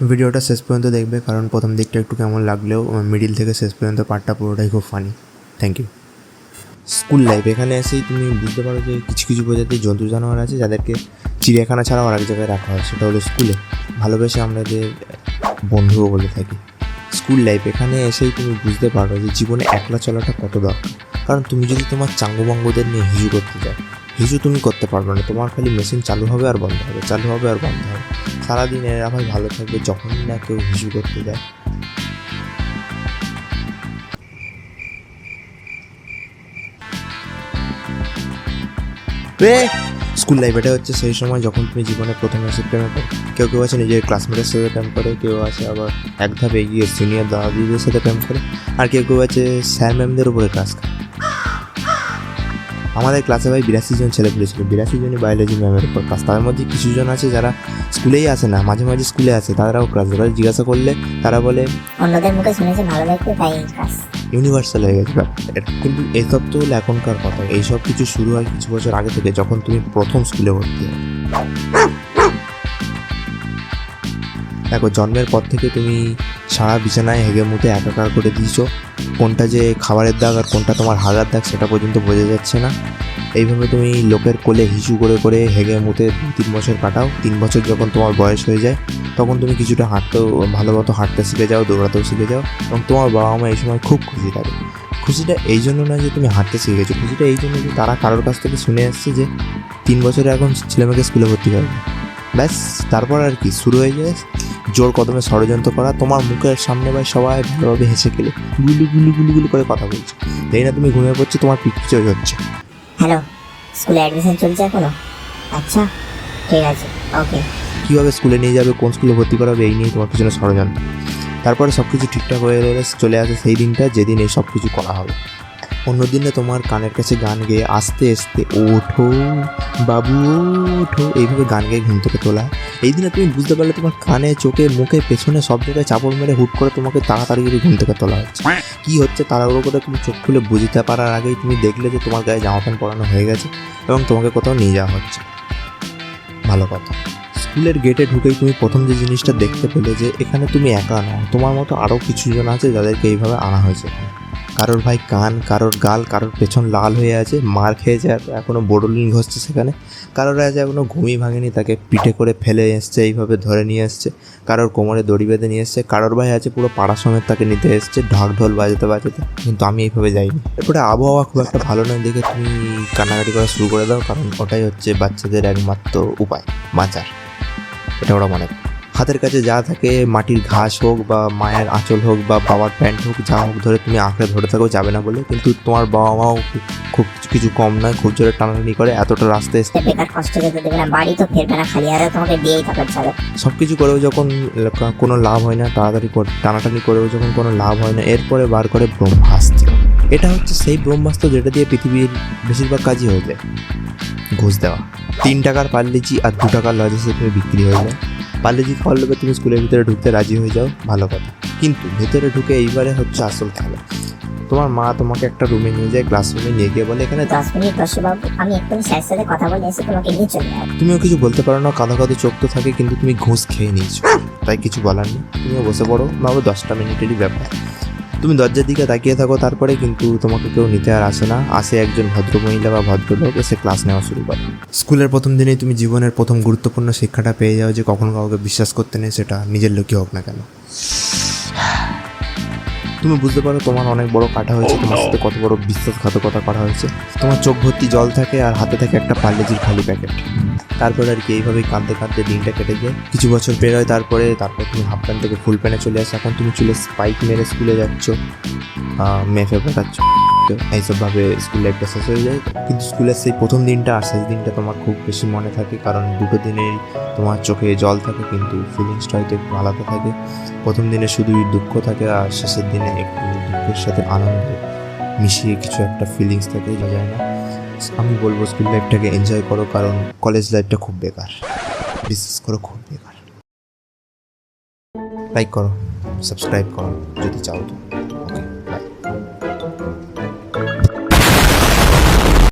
ভিডিওটা শেষ পর্যন্ত দেখবে, কারণ প্রথম দিকটা একটু কেমন লাগলেও মিডিল থেকে শেষ পর্যন্ত পার্টটা পুরোটাই খুব funny. Thank you. School life, এখানে এসেই তুমি বুঝতে পারো যে কিছু কিছু প্রজাতির জন্তু জানোয়ার আছে যাদেরকে চিড়িয়াখানা ছাড়াও আরেক জায়গায় রাখা হয়, সেটা হলো স্কুলে। ভালোবেসে আমরা যে বন্ধুও বলে থাকি। স্কুল লাইফ, এখানে এসেই তুমি বুঝতে পারো যে জীবনে একলা চলাটা কত দরকার। কারণ তুমি যদি তোমার চাঙ্গুবাঙ্গুদের নিয়ে হিজু করতে যাও, হিজু তুমি করতে পারবে না। তোমার খালি মেশিন চালু হবে আর বন্ধ হবে, চালু হবে আর বন্ধ হবে। সারাদিন এরা ভাই ভালো থাকবে যখনই না কেউ হিজু করতে যায়। স্কুল লাইফ এটা হচ্ছে সেই সময় যখন তুমি জীবনে প্রথম এসে প্রেমে পড়ো। কেউ কেউ আছে নিজের ক্লাসমেটের সাথে প্রেম করে, কেউ আছে আবার এক ধাপ এগিয়ে সিনিয়র দাদা দিদিদের সাথে প্রেম করে, আর কেউ কেউ আছে স্যার ম্যামদের উপরে ক্লাস করে। আমাদের ক্লাসে ভাই 82 জন ছেলে পড়েছিল, 82 জনই বায়োলজি ম্যামের উপর ক্লাস। তার মধ্যে কিছু জন আছে যারা স্কুলেই আসে না, মাঝে মাঝে স্কুলে আসে, তারাও ক্লাস করে। জিজ্ঞাসা করলে তারা বলে অন্যদের মুখে শুনেছে ভালো লাগবে তাই ক্লাস। ইউনিভার্সাল হয়ে গেছে ব্যাপারটা। কিন্তু এইসব তো হলো এখনকার কথা। এইসব কিছু শুরু হয় কিছু বছর আগে থেকে, যখন তুমি প্রথম স্কুলে ভর্তি হও। দেখো, জন্মের পর থেকে তুমি সারা বিছানায় হেগে মুতে একাকার করে দিয়েছো। কোনটা যে খাবারের দাগ আর কোনটা তোমার হাগার দাগ সেটা পর্যন্ত বোঝা যাচ্ছে না। এইভাবে তুমি লোকের কোলে হিসু করে করে হেগে মুতে 2-3 বছর কাটাও। 3 বছর যখন তোমার বয়স হয়ে যায়, তখন তুমি কিছুটা হাঁটতেও ভালো মতো হাঁটতে শিখে যাও, দৌড়াতেও শিখে যাও, এবং তোমার বাবা মা এই সময় খুব খুশি থাকে। খুশিটা এই জন্য না যে তুমি হাঁটতে শিখে গেছো, খুশিটা এই জন্য যে তারা কারোর কাছ থেকে শুনে আসছে যে 3 বছরে এখন ছেলেমেয়েকে স্কুলে ভর্তি করবে। ব্যাস, তারপর আর কি শুরু হয়ে যায় জোর কদমে ষড়যন্ত্র করা। তোমার মুখের সামনে ভাই সবাই ভালোভাবে হেসে খেলে গুলু গুলু গুলু গুলু করে কথা বলছে, তাই না? তুমি ঘুমিয়ে পড়ছো, তোমার পিছু হচ্ছে। হ্যালো, স্কুলে অ্যাডমিশন চলছে এখনো? আচ্ছা, ঠিক আছে, ওকে। কীভাবে স্কুলে নিয়ে যাবে, কোন স্কুলে ভর্তি করাবে, এই নিয়ে তোমার পিছনে ষড়যন্ত্র। তারপরে সব কিছু ঠিকঠাক হয়ে গেলে চলে আসে সেই দিনটা যেদিন এই সব কিছু করা হবে। অন্য দিনে তোমার কানের কাছে গান গেয়ে আস্তে আস্তে ওঠো বাবু ওঠো এইভাবে গান গেয়ে ঘুম থেকে তোলা। এই দিনে তুমি বুঝতে পারলে তোমার কানে, চোখে, মুখে, পেছনে সব জায়গায় চাপড় মেরে হুট করে তোমাকে তাড়াতাড়ি করে ঘুম থেকে তোলা হচ্ছে। কী হচ্ছে তাড়াহুড়ো করে তুমি চোখ খুলে বুঝতে পারার আগেই তুমি দেখলে যে তোমার গায়ে জামা প্যান্ট পরানো হয়ে গেছে এবং তোমাকে কোথাও নিয়ে যাওয়া হচ্ছে। ভালো কথা, স্কুলের গেটে ঢুকেই তুমি প্রথম যে জিনিসটা দেখতে পেলে যে এখানে তুমি একা নও, তোমার মতো আরও কিছু জন আছে যাদেরকে এইভাবে আনা হয়েছে। কারোর ভাই কান, কারোর গাল, কারোর পেছন লাল হয়ে আছে, মার খেয়েছে, এখনও বোরোলিন ঘষছে সেখানে। কারোর আছে এখনও ঘুমিয়ে ভাঙেনি, তাকে পিঠে করে ফেলে এসছে, এইভাবে ধরে নিয়ে এসছে। কারোর কোমরে দড়ি বেঁধে নিয়ে এসছে। কারোর ভাই আছে পুরো পাড়া সমেত তাকে নিতে এসছে ঢাক ঢোল বাজাতে বাজাতে। কিন্তু আমি এইভাবে যাইনি। এরপরে আবহাওয়া খুব একটা ভালো নয় দেখে তুমি কান্নাকাটি করা শুরু করে দাও, কারণ ওটাই হচ্ছে বাচ্চাদের একমাত্র উপায় বাঁচার, এটা ওরা মনে করে। হাতের কাছে যা থাকে, মাটির ঘাস হোক বা মায়ের আঁচল হোক বা বাবার প্যান্ট হোক, যা হোক ধরে তুমি আঁকড়ে ধরে থাকো, যাবে না বলে। কিন্তু তোমার বাবা মাও খুব কিছু কম নয়, খুব জোরে টানাটানি করে এতটা রাস্তায় এসে বেকার কষ্ট যেতে দেবে না, বাড়ি তো ফেরবে না, খালি হাতে তোমাকে দিয়েই থাকার যাবে। সব কিছু করেও যখন কোনো লাভ হয় না, তাড়াতাড়ি টানাটানি করেও যখন কোনো লাভ হয় না, এরপরে বার করে ব্রহ্মাস্ত্র। এটা হচ্ছে সেই ব্রহ্মাস্ত্র যেটা দিয়ে পৃথিবীর বেশিরভাগ কাজই হয়ে যায়। ঘুষ দেওয়া। 3 টাকার পার্লেজি আর 2 টাকার লজেসে তুমি বিক্রি হয়ে যায়। পার্লেজি খাওয়ার লোকে তুমি স্কুলের ভিতরে ঢুকতে রাজি হয়ে যাও, ভালো কথা। কিন্তু ভেতরে ঢুকে এইবারে হচ্ছে আসল খেলা। তোমার মা তোমাকে একটা রুমে নিয়ে যায়, ক্লাসরুমে নিয়ে গিয়ে বলে এখানে 10 মিনিট বসে বাবু, আমি এক্ষুনি স্যারের সাথে কথা বলে এসে তোমাকে নিয়ে চলে যাবো। তুমিও কিছু বলতে পারো না, কাঁদো কাঁদো চোখ তো থাকে, কিন্তু তুমি ঘুষ খেয়ে নিয়েছো, তাই কিছু বলার নেই। তুমিও বসে পড়ো, বাবু 10টা মিনিটেরই ব্যাপার। তুমি দরজার দিকে তাকিয়ে থাকো, তারপরে কিন্তু তোমাকে কেউ নিতে আর আসে না। আসে একজন ভদ্রমহিলা বা ভদ্রলোক, এসে ক্লাস নেওয়া শুরু করে। স্কুলের প্রথম দিনেই তুমি জীবনের প্রথম গুরুত্বপূর্ণ শিক্ষাটা পেয়ে যাও যে কখনো কাউকে বিশ্বাস করতে নেই, সেটা নিজের লোকই হোক না কেন। তুমি বুঝতে পারো তোমার অনেক বড় কাটা হয়েছে, তোমার সাথে কত বড় বিশ্বাসঘাতকতা করা হয়েছে। তোমার চোখ ভর্তি জল থাকে আর হাতে থাকে একটা পার্লেজির খালি প্যাকেট। তারপরে আর কি এইভাবেই কাঁদতে কাঁদতে দিনটা কেটে যায়। কিছু বছর বের হয়, তারপরে তুমি হাফ প্যান্ট থেকে ফুল প্যান্টে চলে আসো। এখন তুমি চুলে স্পাইক মেরে স্কুলে যাচ্ছ, মেফে পড়াচ্ছ, এইসবভাবে স্কুল লাইফটা শেষ হয়ে যায়। কিন্তু স্কুলের সেই প্রথম দিনটা আর শেষ দিনটা তোমার খুব বেশি মনে থাকে, কারণ দুটো দিনেই তোমার চোখে জল থাকে, কিন্তু ফিলিংসটা হয়তো একটু আলাদা থাকে। প্রথম দিনে শুধুই দুঃখ থাকে, আর শেষের দিনে একটু দুঃখের সাথে আনন্দ মিশিয়ে কিছু একটা ফিলিংস থাকে, যা যায় না। আমি বলবো স্কুল লাইফটাকে এনজয় করো, কারণ কলেজ লাইফটা খুব বেকার, বিশ্বাস করো খুব বেকার। লাইক করো, সাবস্ক্রাইব করো যদি চাও তো।